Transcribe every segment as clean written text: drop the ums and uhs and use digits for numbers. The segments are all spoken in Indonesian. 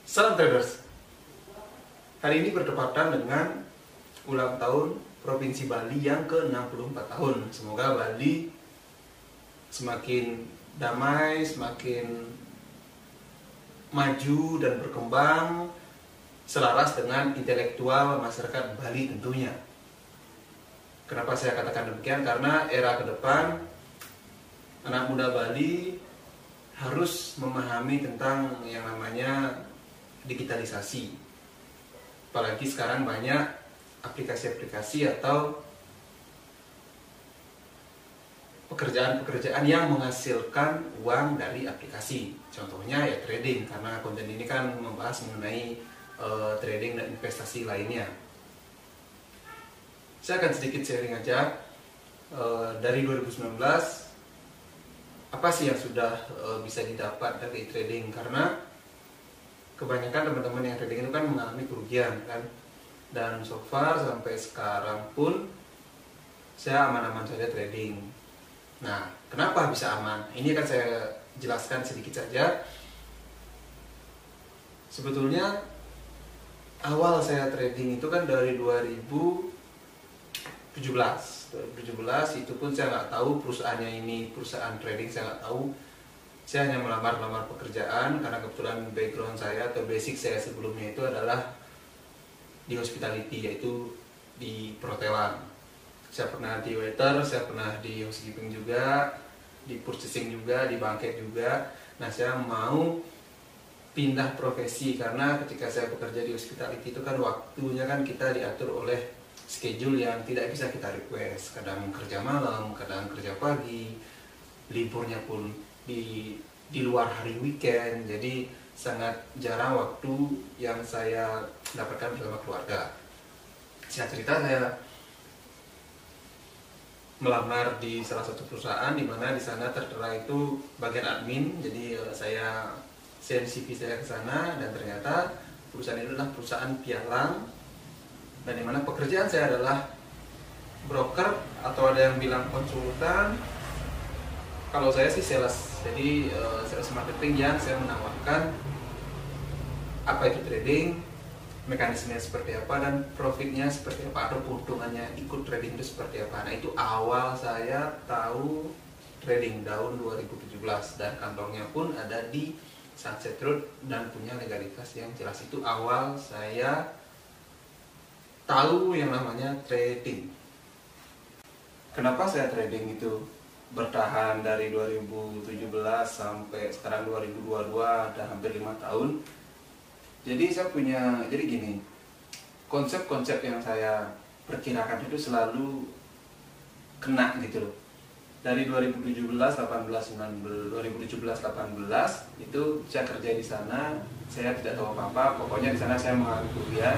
Salam traders. Hari ini bertepatan dengan ulang tahun Provinsi Bali yang ke-64 tahun. Semoga Bali semakin damai, semakin maju dan berkembang selaras dengan intelektual masyarakat Bali tentunya. Kenapa saya katakan demikian? Karena era ke depan anak muda Bali harus memahami tentang yang namanya digitalisasi. Apalagi sekarang banyak aplikasi-aplikasi atau pekerjaan-pekerjaan yang menghasilkan uang dari aplikasi. Contohnya ya trading, karena konten ini kan membahas mengenai trading dan investasi lainnya. Saya akan sedikit sharing aja dari 2019 apa sih yang sudah bisa didapat dari trading, karena kebanyakan teman-teman yang trading itu kan mengalami kerugian kan, dan so far sampai sekarang pun saya aman-aman saja trading. Nah, kenapa bisa aman? Ini akan saya jelaskan sedikit saja. Sebetulnya awal saya trading itu kan dari 2017 itu pun saya nggak tahu perusahaannya ini perusahaan trading, saya nggak tahu. Saya hanya melamar pekerjaan karena kebetulan background saya atau basic saya sebelumnya itu adalah di hospitality, yaitu di perhotelan. Saya pernah di waiter, saya pernah di housekeeping juga, di purchasing juga, di banket juga. Nah, saya mau pindah profesi karena ketika saya bekerja di hospitality itu kan waktunya kan kita diatur oleh schedule yang tidak bisa kita request. Kadang kerja malam, kadang kerja pagi, liburnya pun di luar hari weekend. Jadi sangat jarang waktu yang saya dapatkan bersama keluarga. Saya cerita, saya melamar di salah satu perusahaan di mana di sana tertera itu bagian admin. Jadi saya send CV saya ke sana dan ternyata perusahaan itu adalah perusahaan pialang, dan di mana pekerjaan saya adalah broker atau ada yang bilang konsultan. Kalau saya sih sales, jadi sales marketing yang saya menawarkan apa itu trading, mekanismenya seperti apa, dan profitnya seperti apa, atau keuntungannya ikut trading itu seperti apa. Nah, itu awal saya tahu trading tahun 2017, dan kantornya pun ada di Sunset Road dan punya legalitas yang jelas. Itu awal saya tahu yang namanya trading. Kenapa saya trading itu bertahan dari 2017 sampai sekarang 2022, ada hampir 5 tahun. Jadi saya punya, jadi gini, konsep-konsep yang saya perkirakan itu selalu kena gitu loh. Dari 2017, 18, 19, 2017, 18 itu saya kerja di sana, saya tidak tahu apa-apa. Pokoknya di sana saya mengalami kuliah,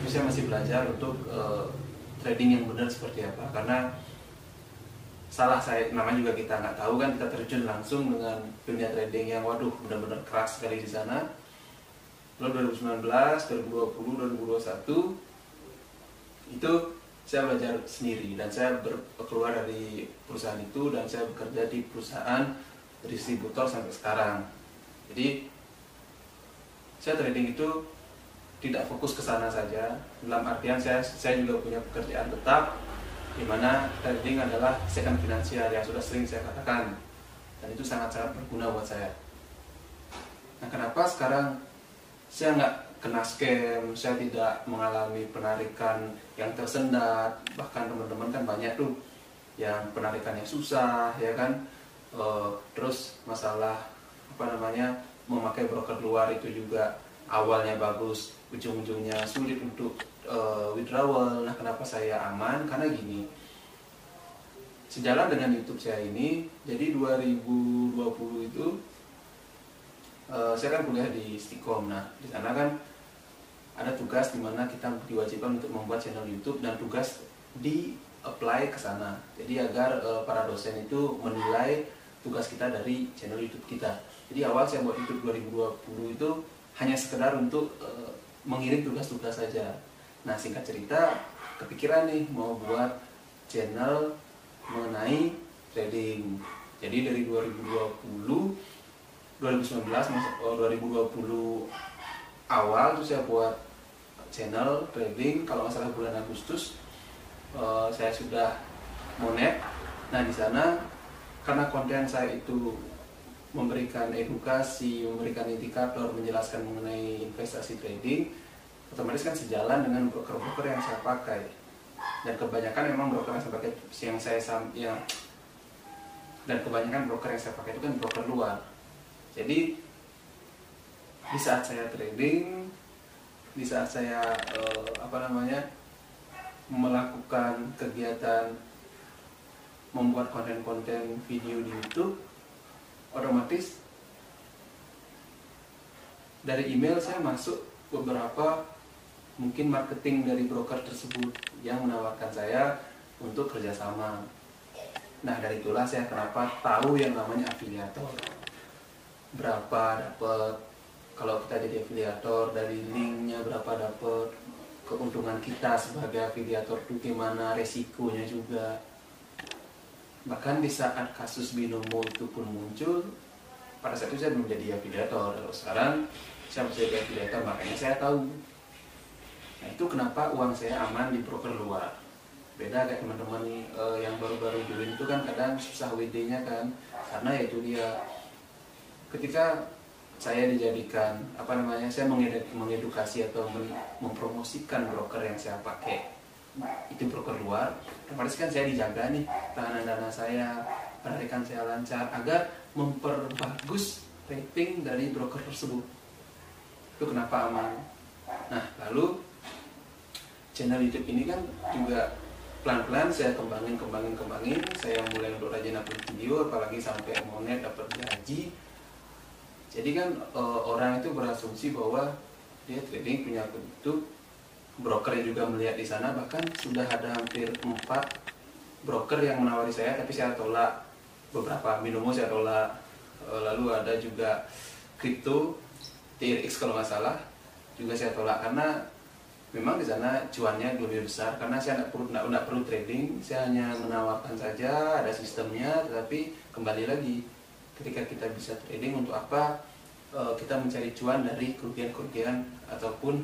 terus saya masih belajar untuk trading yang benar seperti apa. Karena salah saya, namanya juga kita nggak tahu kan, kita terjun langsung dengan dunia trading yang waduh benar-benar keras sekali di sana. Lalu 2019, 2020, 2021 itu saya belajar sendiri, dan saya keluar dari perusahaan itu dan saya bekerja di perusahaan distributor sampai sekarang. Jadi saya trading itu tidak fokus ke sana saja, dalam artian saya juga punya pekerjaan tetap, di mana trading adalah second finansial yang sudah sering saya katakan, dan itu sangat-sangat berguna buat saya. Nah, kenapa sekarang saya nggak kena scam, saya tidak mengalami penarikan yang tersendat, bahkan teman-teman kan banyak tuh yang penarikannya susah, ya kan. Terus masalah apa namanya memakai broker luar itu juga awalnya bagus, ujung-ujungnya sulit untuk withdrawal. Nah, kenapa saya aman? Karena gini, sejalan dengan YouTube saya ini, jadi 2020 itu saya kan kuliah di Stikom. Nah, di sana kan ada tugas di mana kita diwajibkan untuk membuat channel YouTube, dan tugas di apply ke sana. Jadi agar para dosen itu menilai tugas kita dari channel YouTube kita. Jadi awal saya buat YouTube 2020 itu hanya sekedar untuk mengirim tugas-tugas saja. Nah, singkat cerita, kepikiran nih mau buat channel mengenai trading. Jadi dari 2019, 2020 awal tuh saya buat channel trading, kalau nggak salah bulan Agustus saya sudah monet. Nah di sana karena konten saya itu memberikan edukasi, memberikan indikator, menjelaskan mengenai investasi trading, otomatis kan sejalan dengan broker-broker yang saya pakai. Dan kebanyakan memang broker yang saya pakai, dan kebanyakan broker yang saya pakai itu kan broker luar. Jadi di saat saya trading, di saat saya melakukan kegiatan membuat konten-konten video di YouTube, otomatis dari email saya masuk beberapa mungkin marketing dari broker tersebut yang menawarkan saya untuk kerjasama. Nah dari itulah saya kenapa tahu yang namanya afiliator. Berapa dapat kalau kita jadi afiliator, dari linknya berapa dapat, keuntungan kita sebagai afiliator itu gimana, resikonya juga. Bahkan di saat kasus binomo itu pun muncul, pada saat itu saya belum jadi afiliator. Kalau sekarang saya menjadi afiliator, makanya saya tahu. Nah itu kenapa uang saya aman di broker luar. Beda kayak teman-teman yang baru-baru join itu kan kadang susah WD-nya kan, karena ya itu dia. Ketika saya dijadikan saya mengedukasi atau mempromosikan broker yang saya pakai, itu broker luar, otomatis kan saya dijaga nih tahanan dana saya, penarikan saya lancar agar memperbagus rating dari broker tersebut. Itu kenapa aman. Nah lalu channel YouTube ini kan juga pelan-pelan saya kembangin. Saya mulai untuk rajin upload video, apalagi sampai monet dapat gaji. Jadi kan orang itu berasumsi bahwa dia trading punya YouTube, brokernya juga melihat di sana. Bahkan sudah ada hampir 4 broker yang menawari saya, tapi saya tolak. Beberapa binomo saya tolak. Lalu ada juga kripto TRX kalau nggak salah juga saya tolak, karena memang di sana cuannya lebih besar. Karena saya nggak perlu trading, saya hanya menawarkan saja, ada sistemnya. Tetapi kembali lagi, ketika kita bisa trading, untuk apa kita mencari cuan dari kerugian-kerugian ataupun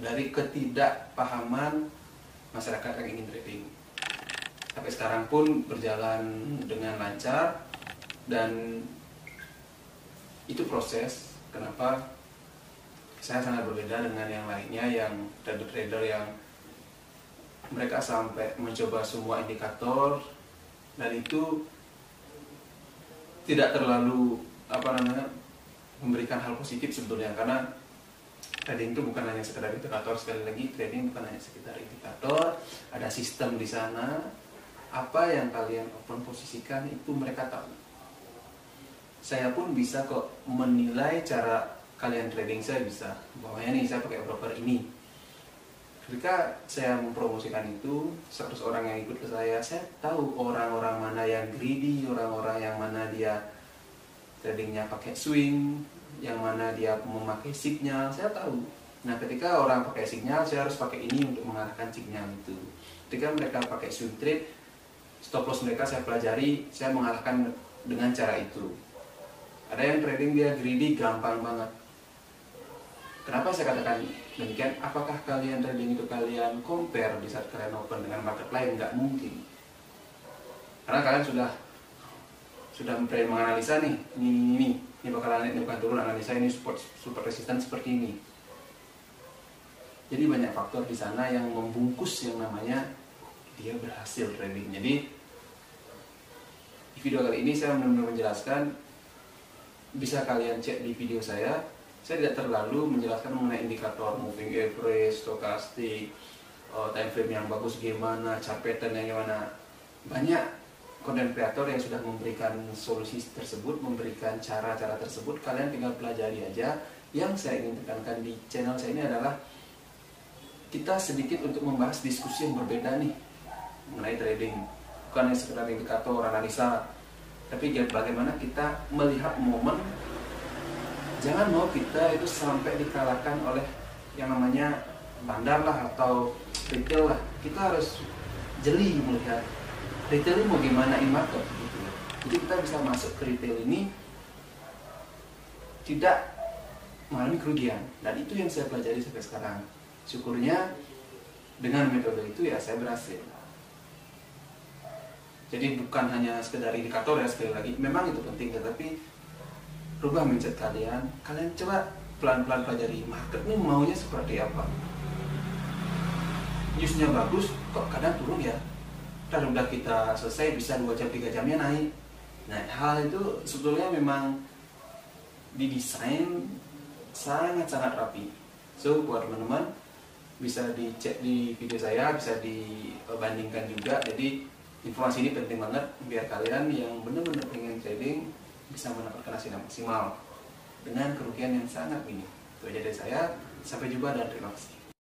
dari ketidakpahaman masyarakat yang ingin trading. Sampai sekarang pun berjalan dengan lancar, dan itu proses kenapa saya sangat berbeda dengan yang lainnya, yang trader-trader yang mereka sampai mencoba semua indikator, dan itu tidak terlalu memberikan hal positif sebetulnya. Karena trading itu bukan hanya sekedar indikator. Sekali lagi, trading bukan hanya sekedar indikator, ada sistem di sana. Apa yang kalian open posisikan itu mereka tahu. Saya pun bisa kok menilai cara kalian trading, saya bisa. Bahwanya nih saya pakai broker ini. Ketika saya mempromosikan itu, 100 orang yang ikut ke saya tahu orang-orang mana yang greedy, orang-orang yang mana dia tradingnya pakai swing, yang mana dia memakai signal, saya tahu. Nah ketika orang pakai signal, saya harus pakai ini untuk mengarahkan signal itu. Ketika mereka pakai swing trade, stop loss mereka saya pelajari, saya mengarahkan dengan cara itu. Ada yang trading dia greedy, gampang banget. Kenapa saya katakan demikian? Apakah kalian trading itu kalian compare di saat kalian open dengan market lain? Nggak mungkin. Karena kalian sudah menganalisa nih, ini bakalan naik, ini bukan turun, analisa ini support resisten seperti ini. Jadi banyak faktor di sana yang membungkus yang namanya dia berhasil trading. Jadi di video kali ini saya benar-benar menjelaskan, bisa kalian cek di video saya. Saya tidak terlalu menjelaskan mengenai indikator moving average, stokastik, time frame yang bagus gimana, chart pattern yang gimana. Banyak konten kreator yang sudah memberikan solusi tersebut, memberikan cara-cara tersebut. Kalian tinggal pelajari aja. Yang saya ingin tekankan di channel saya ini adalah kita sedikit untuk membahas diskusi yang berbeda nih mengenai trading. Bukan hanya sekedar indikator, analisa, tapi bagaimana kita melihat momen. Jangan mau kita itu sampai dikalahkan oleh yang namanya bandar lah atau retail lah. Kita harus jeli melihat retail ini mau gimana in market gitu. Jadi kita bisa masuk ke retail ini tidak mengalami kerugian, dan itu yang saya pelajari sampai sekarang. Syukurnya dengan metode itu ya saya berhasil. Jadi bukan hanya sekedar indikator ya, sekali lagi memang itu penting, tetapi rubah mindset kalian. Kalian coba pelan-pelan pelajari market ini maunya seperti apa. Newsnya bagus kok kadang turun ya, dan udah kita selesai bisa 2 jam 3 jamnya naik. Nah, hal itu sebetulnya memang didesain sangat-sangat rapi. So buat teman-teman bisa dicek di video saya, bisa dibandingkan juga. Jadi informasi ini penting banget biar kalian yang benar-benar pengen trading bisa mendapatkan hasil yang maksimal dengan kerugian yang sangat minim. Itu aja dari saya, sampai jumpa dan terima kasih.